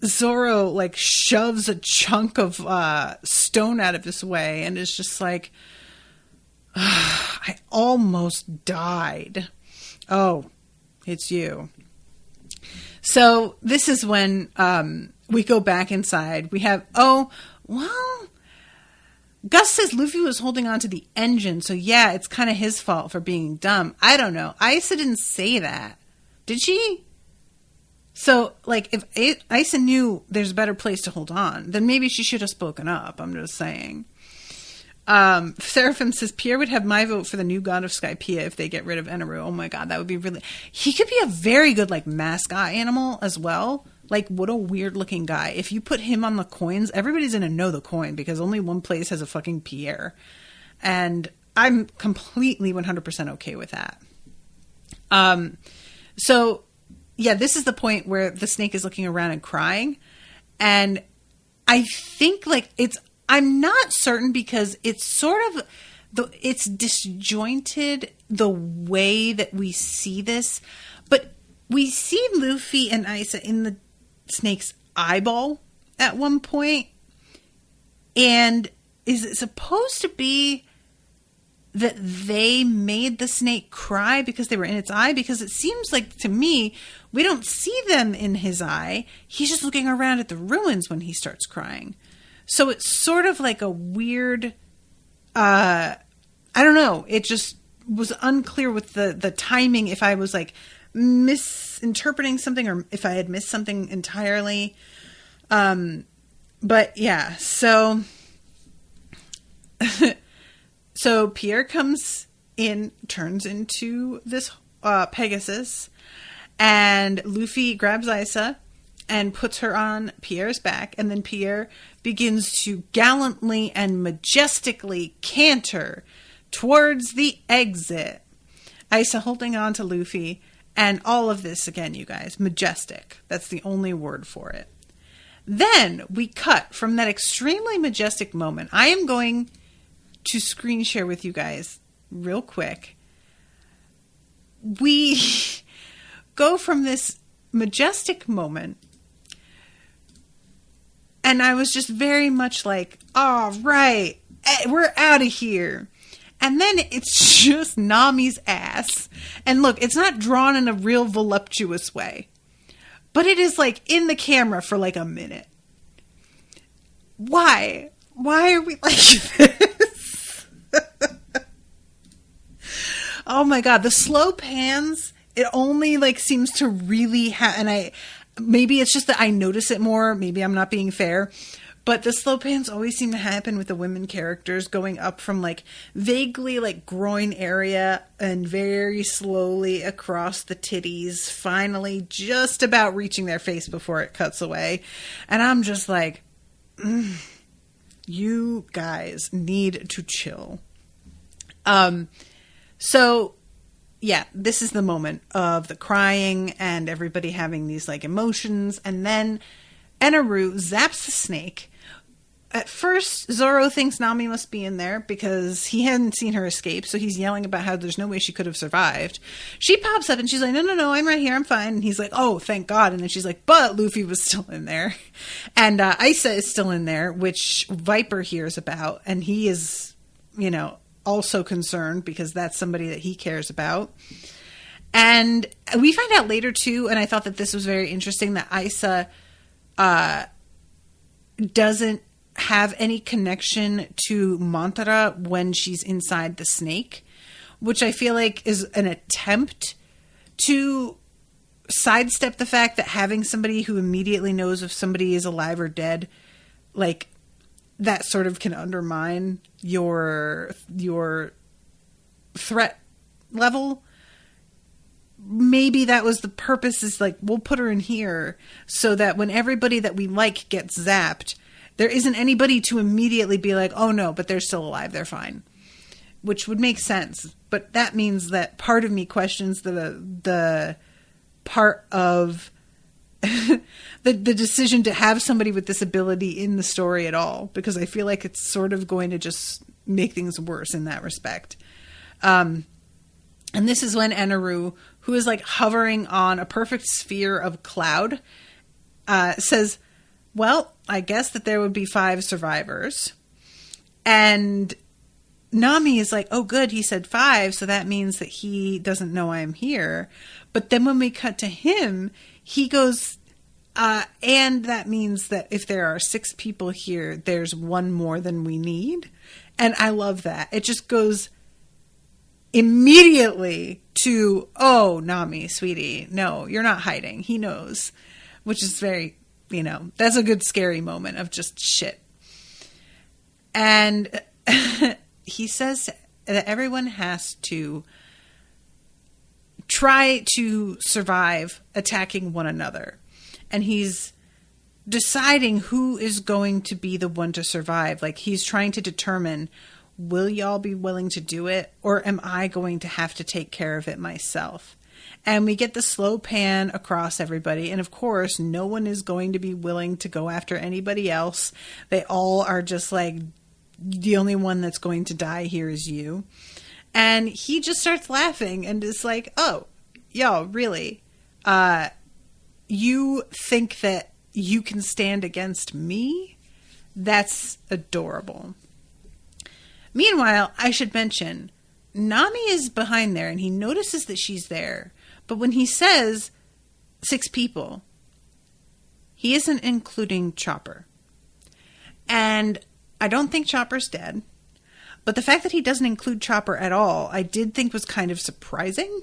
Zoro like shoves a chunk of stone out of his way and is just like, I almost died. Oh, it's you. So this is when we go back inside. We have, Gus says Luffy was holding on to the engine, so yeah, it's kind of his fault for being dumb. I don't know. Isa didn't say that. Did she? So, like, if Isa knew there's a better place to hold on, then maybe she should have spoken up. I'm just saying. Seraphim says, Pierre would have my vote for the new god of Skypiea if they get rid of Eneru. Oh my god, that would be really... He could be a very good, like, mascot animal as well. Like, what a weird-looking guy. If you put him on the coins, everybody's going to know the coin because only one place has a fucking Pierre. And I'm completely 100% okay with that. So, yeah, this is the point where the snake is looking around and crying. And I think, like, I'm not certain because it's sort of, it's disjointed the way that we see this. But we see Luffy and Isa in the snake's eyeball at one point. And is it supposed to be that they made the snake cry because they were in its eye? Because it seems like, to me, we don't see them in his eye. He's just looking around at the ruins when he starts crying. So it's sort of like a weird, I don't know. It just was unclear with the timing, if I was like misinterpreting something or if I had missed something entirely. But yeah, so, so Pierre comes in, turns into this Pegasus, and Luffy grabs Isa and puts her on Pierre's back, and then Pierre begins to gallantly and majestically canter towards the exit. Isa holding on to Luffy, and all of this, again, you guys, majestic. That's the only word for it. Then we cut from that extremely majestic moment. I am going to screen share with you guys real quick. We go from this majestic moment, and I was just very much like, all right, we're out of here. And then it's just Nami's ass. And look, it's not drawn in a real voluptuous way, but it is like in the camera for like a minute. Why? Why are we like this? Oh my god, the slow pans, it only like seems to really and maybe it's just that I notice it more. Maybe I'm not being fair. But the slow pans always seem to happen with the women characters going up from like vaguely like groin area and very slowly across the titties, finally just about reaching their face before it cuts away. And I'm just like, you guys need to chill. So yeah, this is the moment of the crying and everybody having these like emotions. And then Eneru zaps the snake. At first, Zoro thinks Nami must be in there because he hadn't seen her escape. So he's yelling about how there's no way she could have survived. She pops up and she's like, no, I'm right here. I'm fine. And he's like, oh, thank God. And then she's like, but Luffy was still in there. And Isa is still in there, which Viper hears about. And he is, also concerned because that's somebody that he cares about. And we find out later too, and I thought that this was very interesting, that Isa doesn't have any connection to Montara when she's inside the snake, which I feel like is an attempt to sidestep the fact that having somebody who immediately knows if somebody is alive or dead, like, that sort of can undermine your threat level. Maybe that was the purpose, is like, we'll put her in here so that when everybody that we like gets zapped, there isn't anybody to immediately be like, oh no, but they're still alive, they're fine. Which would make sense. But that means that part of me questions the part of the decision to have somebody with this ability in the story at all. Because I feel like it's sort of going to just make things worse in that respect. And this is when Eneru, who is like hovering on a perfect sphere of cloud, says, well, I guess that there would be 5 survivors. And Nami is like, oh good, he said 5, so that means that he doesn't know I'm here. But then when we cut to him, he goes, and that means that if there are 6 people here, there's 1 more than we need. And I love that. It just goes immediately to, oh, Nami, sweetie, no, you're not hiding. He knows, which is very, that's a good scary moment of just shit. And he says that everyone has to try to survive attacking one another. And he's deciding who is going to be the one to survive. Like, he's trying to determine, will y'all be willing to do it? Or am I going to have to take care of it myself? And we get the slow pan across everybody. And of course, no one is going to be willing to go after anybody else. They all are just like, the only one that's going to die here is you. And he just starts laughing and is like, oh, y'all, really? You think that you can stand against me? That's adorable. Meanwhile, I should mention, Nami is behind there and he notices that she's there. But when he says 6 people, he isn't including Chopper. And I don't think Chopper's dead. But the fact that he doesn't include Chopper at all, I did think was kind of surprising.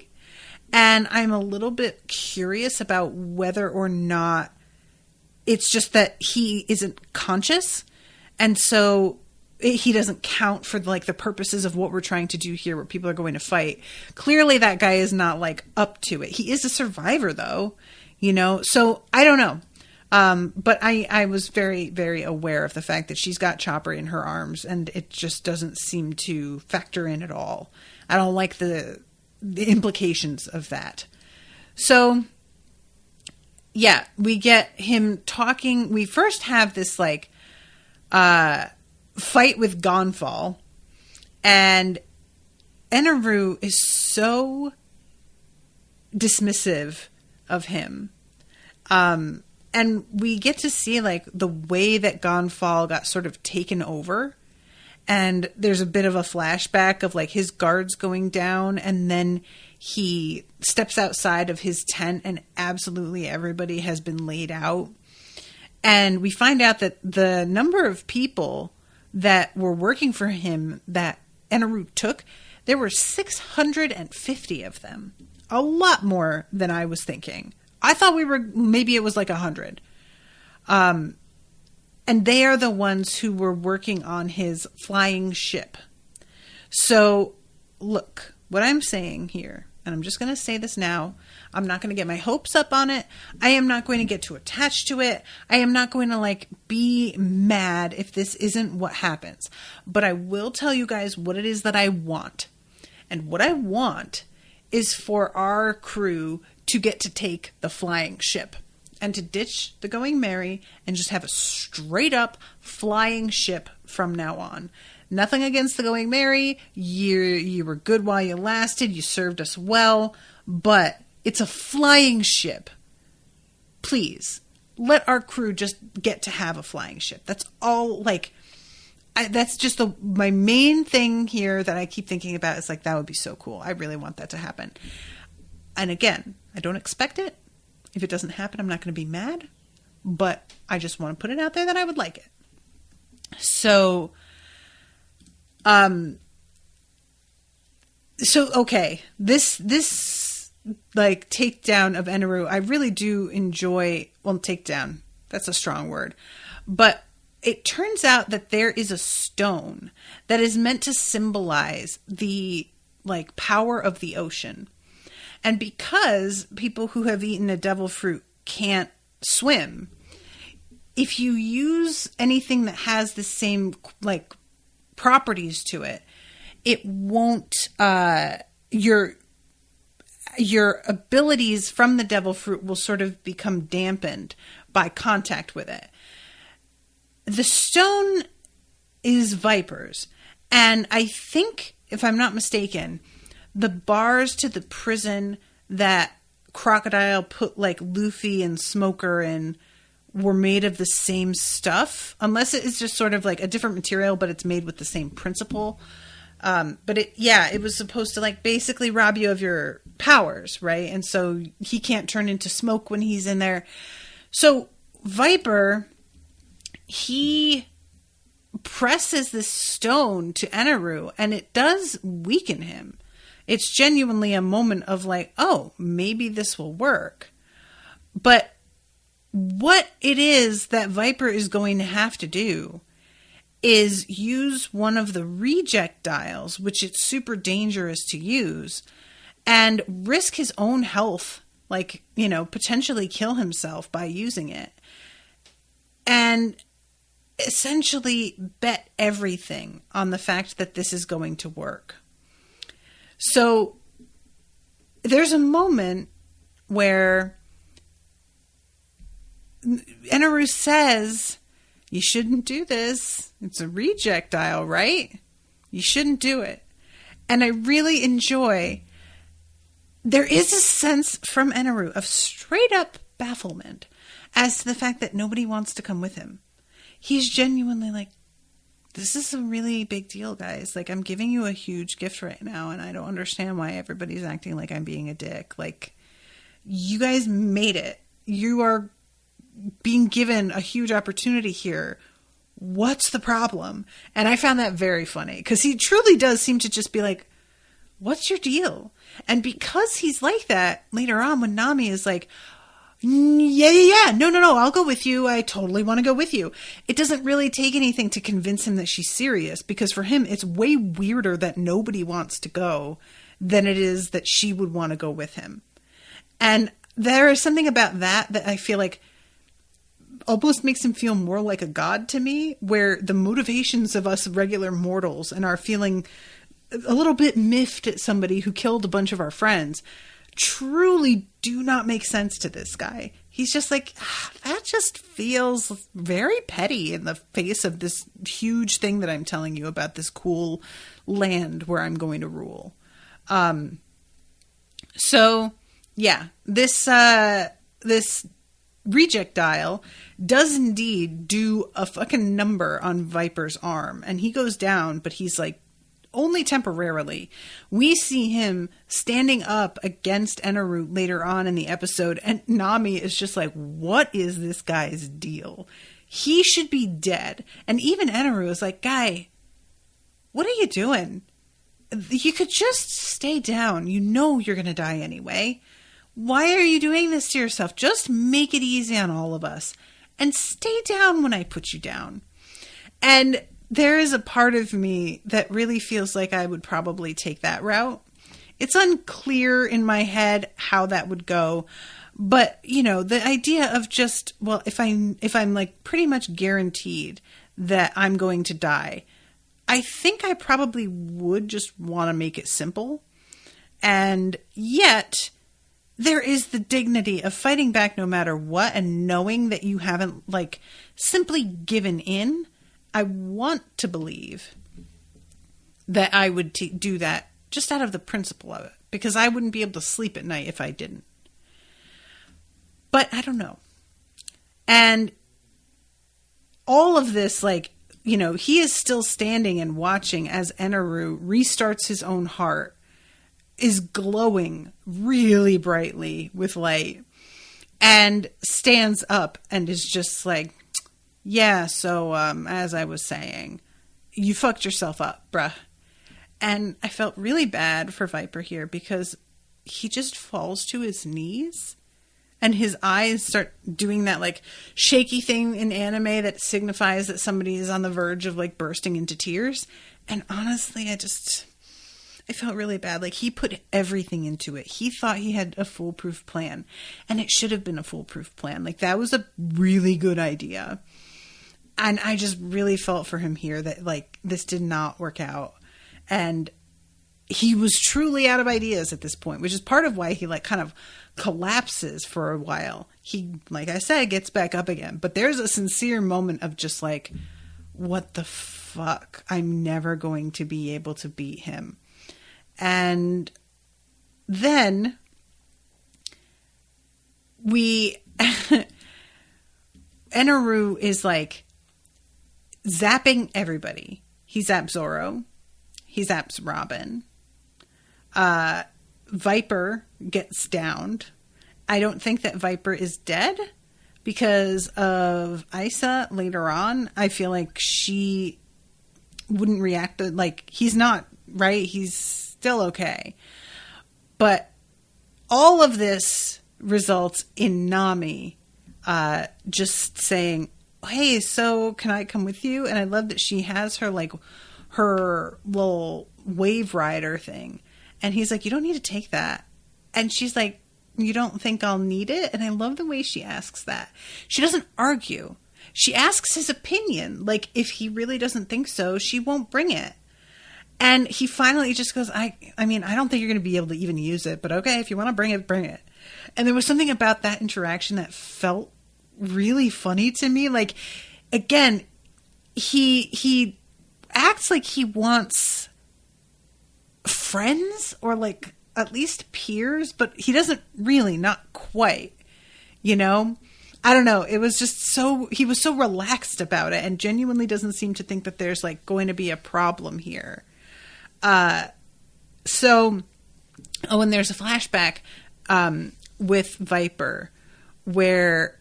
And I'm a little bit curious about whether or not it's just that he isn't conscious. And so he doesn't count for like the purposes of what we're trying to do here, where people are going to fight. Clearly that guy is not like up to it. He is a survivor though, you know? So I don't know. But I was very, very aware of the fact that she's got Chopper in her arms, and it just doesn't seem to factor in at all. I don't like the implications of that. So, yeah, we get him talking. We first have this, like, fight with Gonfall, and Eneru is so dismissive of him. And we get to see, like, the way that Gonfall got sort of taken over. And there's a bit of a flashback of, like, his guards going down. And then he steps outside of his tent and absolutely everybody has been laid out. And we find out that the number of people that were working for him that Eneru took, there were 650 of them. A lot more than I was thinking. I thought maybe it was like 100. And they are the ones who were working on his flying ship. So, look, what I'm saying here, and I'm just going to say this now, I'm not going to get my hopes up on it. I am not going to get too attached to it. I am not going to, like, be mad if this isn't what happens. But I will tell you guys what it is that I want. And what I want is for our crew to get to take the flying ship and to ditch the Going Merry and just have a straight up flying ship from now on. Nothing against the Going Merry. You were good while you lasted. You served us well, but it's a flying ship. Please let our crew just get to have a flying ship. That's all. Like, that's just my main thing here that I keep thinking about. Is like, that would be so cool. I really want that to happen. And again, I don't expect it. If it doesn't happen, I'm not going to be mad. But I just want to put it out there that I would like it. So, okay. This like takedown of Eneru, I really do enjoy. Well, takedown, that's a strong word. But it turns out that there is a stone that is meant to symbolize the like power of the ocean. And because people who have eaten a devil fruit can't swim, if you use anything that has the same like properties to it, it won't your abilities from the devil fruit will sort of become dampened by contact with it. The stone is vipers, and I think, if I'm not mistaken, the bars to the prison that Crocodile put like Luffy and Smoker in were made of the same stuff, unless it is just sort of like a different material, but it's made with the same principle. But it was supposed to like basically rob you of your powers, right? And so he can't turn into smoke when he's in there. So Viper, he presses this stone to Eneru and it does weaken him. It's genuinely a moment of like, oh, maybe this will work. But what it is that Viper is going to have to do is use one of the reject dials, which it's super dangerous to use, and risk his own health, like, you know, potentially kill himself by using it. And essentially bet everything on the fact that this is going to work. So there's a moment where Eneru says, you shouldn't do this. It's a reject dial, right? You shouldn't do it. And I really enjoy, there is a sense from Eneru of straight up bafflement as to the fact that nobody wants to come with him. He's genuinely like, this is a really big deal, guys. Like, I'm giving you a huge gift right now, and I don't understand why everybody's acting like I'm being a dick. Like, you guys made it. You are being given a huge opportunity here. What's the problem? And I found that very funny, because he truly does seem to just be like, what's your deal? And because he's like that, later on when Nami is like, yeah, no, I'll go with you. I totally want to go with you. It doesn't really take anything to convince him that she's serious, because for him, it's way weirder that nobody wants to go than it is that she would want to go with him. And there is something about that I feel like almost makes him feel more like a god to me, where the motivations of us regular mortals and our feeling a little bit miffed at somebody who killed a bunch of our friends truly do not make sense to this guy. He's just like, that just feels very petty in the face of this huge thing that I'm telling you about, this cool land where I'm going to rule. So yeah, this reject dial does indeed do a fucking number on Viper's arm, and he goes down, but he's like, only temporarily. We see him standing up against Eneru later on in the episode, and Nami is just like, what is this guy's deal? He should be dead. And even Eneru is like, guy, what are you doing? You could just stay down. You know you're going to die anyway. Why are you doing this to yourself? Just make it easy on all of us. And stay down when I put you down. And there is a part of me that really feels like I would probably take that route. It's unclear in my head how that would go. But, you know, the idea of just, well, if I'm like pretty much guaranteed that I'm going to die, I think I probably would just want to make it simple. And yet there is the dignity of fighting back no matter what, and knowing that you haven't like simply given in. I want to believe that I would do that just out of the principle of it, because I wouldn't be able to sleep at night if I didn't. But I don't know. And all of this, like, you know, he is still standing and watching as Eneru restarts his own heart, is glowing really brightly with light, and stands up and is just like, yeah, so as I was saying, you fucked yourself up, bruh. And I felt really bad for Viper here, because he just falls to his knees and his eyes start doing that like shaky thing in anime that signifies that somebody is on the verge of like bursting into tears. And honestly, I felt really bad. Like, he put everything into it. He thought he had a foolproof plan, and it should have been a foolproof plan. Like, that was a really good idea. And I just really felt for him here that, like, this did not work out. And he was truly out of ideas at this point, which is part of why he, like, kind of collapses for a while. He, like I said, gets back up again. But there's a sincere moment of just, like, what the fuck? I'm never going to be able to beat him. And then Eneru is, like, zapping everybody. He zaps Zoro. He zaps Robin. Viper gets downed. I don't think that Viper is dead because of Isa later on. I feel like she wouldn't react to, like, he's not, right? He's still okay. But all of this results in Nami just saying, hey, so can I come with you? And I love that she has her like her little wave rider thing. And he's like, you don't need to take that. And she's like, you don't think I'll need it? And I love the way she asks that. She doesn't argue. She asks his opinion. Like, if he really doesn't think so, she won't bring it. And he finally just goes, I mean, I don't think you're going to be able to even use it, but okay, if you want to bring it, bring it. And there was something about that interaction that felt really funny to me. Like, again, he acts like he wants friends or like at least peers, but he doesn't really, not quite, you know? I don't know. It was just he was so relaxed about it and genuinely doesn't seem to think that there's like going to be a problem here. And there's a flashback, with Viper where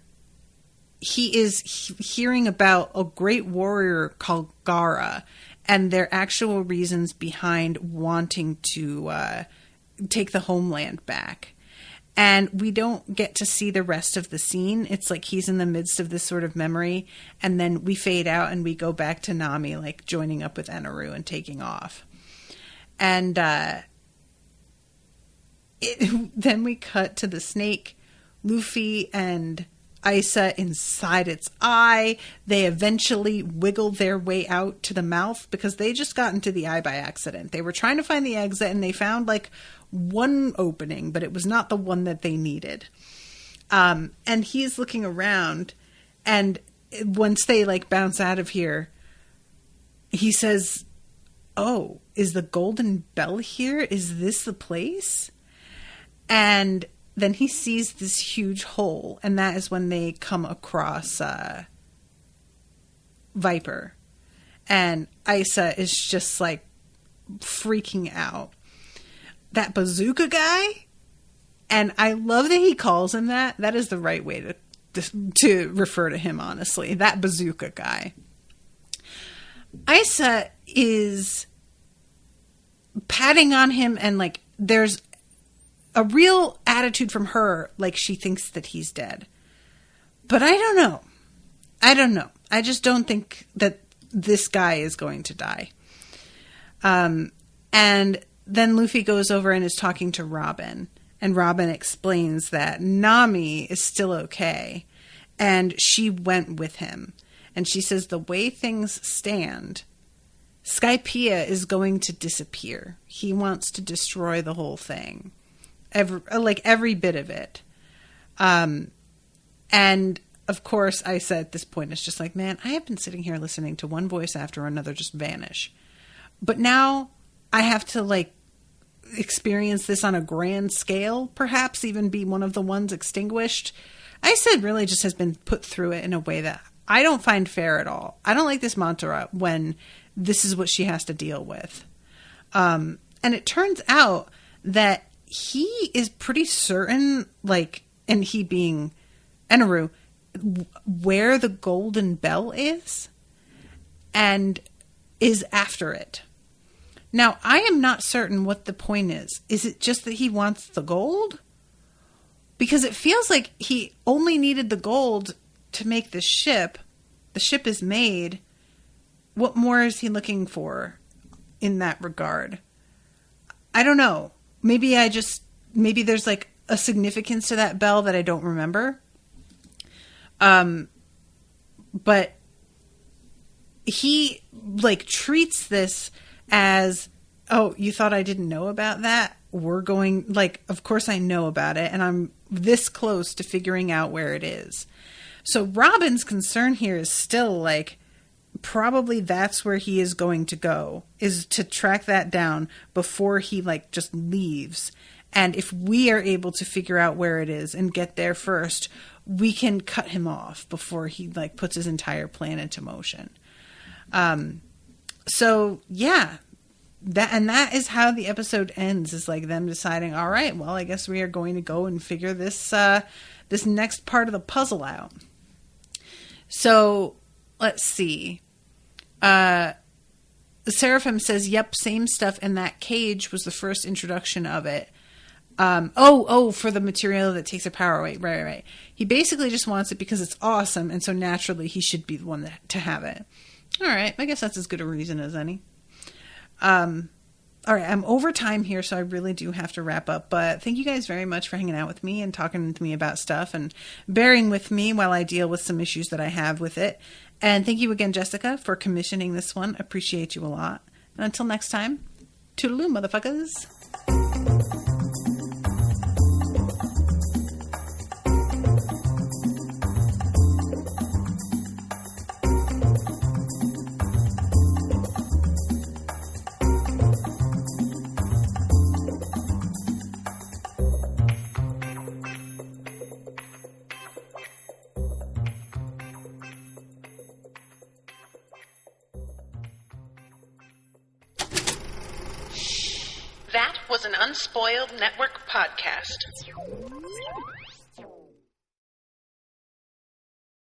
he is hearing about a great warrior called Gara and their actual reasons behind wanting to, take the homeland back. And we don't get to see the rest of the scene. It's like he's in the midst of this sort of memory, and then we fade out and we go back to Nami, like joining up with Eneru and taking off. And then we cut to the snake, Luffy and Isa inside its eye. They eventually wiggle their way out to the mouth because they just got into the eye by accident. They were trying to find the exit and they found like one opening, but it was not the one that they needed. And he's looking around, and once they like bounce out of here, he says, oh, is the Golden Bell here? Is this the place? And then he sees this huge hole, and that is when they come across Viper. And Isa is just like freaking out. That bazooka guy, and I love that he calls him that. That is the right way to refer to him, honestly. That bazooka guy. Isa is patting on him, and like there's a real attitude from her, like she thinks that he's dead. But I don't know. I just don't think that this guy is going to die. And then Luffy goes over and is talking to Robin. And Robin explains that Nami is still okay. And she went with him. And she says the way things stand, Skypiea is going to disappear. He wants to destroy the whole thing. Every bit of it. And of course, Isa at this point is just like, man, I have been sitting here listening to one voice after another just vanish. But now I have to like experience this on a grand scale, perhaps even be one of the ones extinguished. Isa really just has been put through it in a way that I don't find fair at all. I don't like this mantra when this is what she has to deal with. And it turns out that he is pretty certain, like, and he being Eneru, where the Golden Bell is and is after it. Now, I am not certain what the point is. Is it just that he wants the gold? Because it feels like he only needed the gold to make the ship. The ship is made. What more is he looking for in that regard? I don't know. Maybe there's like a significance to that bell that I don't remember. But he like treats this as, oh, you thought I didn't know about that? We're going, like, of course I know about it, and I'm this close to figuring out where it is. So Robin's concern here is still like, probably that's where he is going to go, is to track that down before he like just leaves. And if we are able to figure out where it is and get there first, we can cut him off before he like puts his entire plan into motion. So yeah, that is how the episode ends, is like them deciding, all right, well, I guess we are going to go and figure this next part of the puzzle out. So let's see. Seraphim says, yep, same stuff. And that cage was the first introduction of it. For the material that takes their power away. Right. He basically just wants it because it's awesome, and so naturally he should be the one to have it. All right, I guess that's as good a reason as any. All right, I'm over time here, so I really do have to wrap up. But thank you guys very much for hanging out with me and talking with me about stuff and bearing with me while I deal with some issues that I have with it. And thank you again, Jessica, for commissioning this one. Appreciate you a lot. And until next time, toodaloo, motherfuckers. That was an Unspoiled Network podcast.